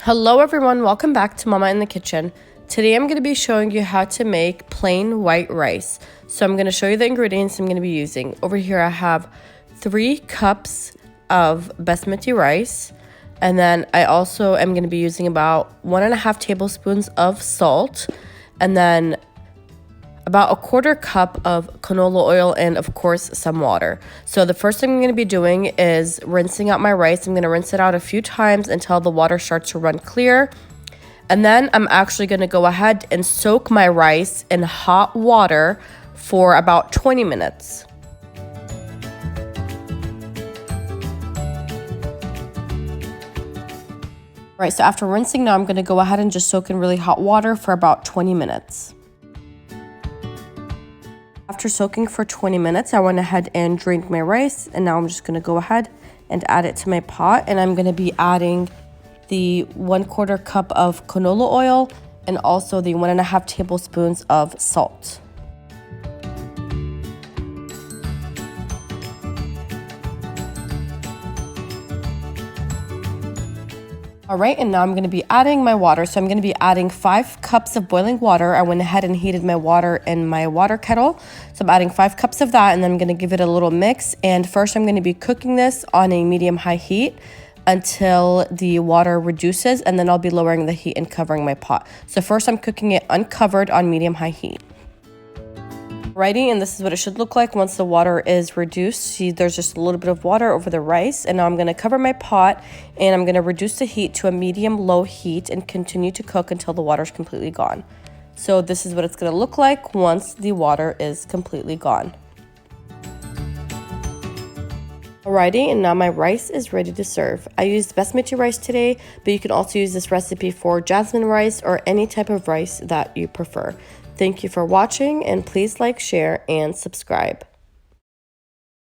Hello everyone, welcome back to Mama in the Kitchen. Today I'm going to be showing you how to make plain white rice. So I'm going to show you the ingredients I'm going to be using. Over here I have 3 cups of basmati rice, and then I also am going to be using about 1.5 tablespoons of salt, and then about 1/4 cup of canola oil, and of course some water. So the first thing I'm going to be doing is rinsing out my rice. I'm going to rinse it out a few times until the water starts to run clear. And then I'm actually going to go ahead and soak my rice in hot water for about 20 minutes. Right, so after rinsing, now I'm going to go ahead and just soak in really hot water for about 20 minutes. After soaking for 20 minutes, I went ahead and drained my rice, and now I'm just going to go ahead and add it to my pot, and I'm going to be adding the 1/4 cup of canola oil and also the 1.5 tablespoons of salt. All right, and now I'm going to be adding my water. So I'm going to be adding 5 cups of boiling water. I went ahead and heated my water in my water kettle. So I'm adding 5 cups of that, and then I'm going to give it a little mix. And first I'm going to be cooking this on a medium-high heat until the water reduces, and then I'll be lowering the heat and covering my pot. So first I'm cooking it uncovered on medium-high heat. Alrighty, and this is what it should look like once the water is reduced. See, there's just a little bit of water over the rice, and now I'm going to cover my pot, and I'm going to reduce the heat to a medium-low heat and continue to cook until the water is completely gone. So this is what it's going to look like once the water is completely gone. Alrighty, and now my rice is ready to serve. I used basmati rice today, but you can also use this recipe for jasmine rice or any type of rice that you prefer. Thank you for watching, and please like, share, and subscribe.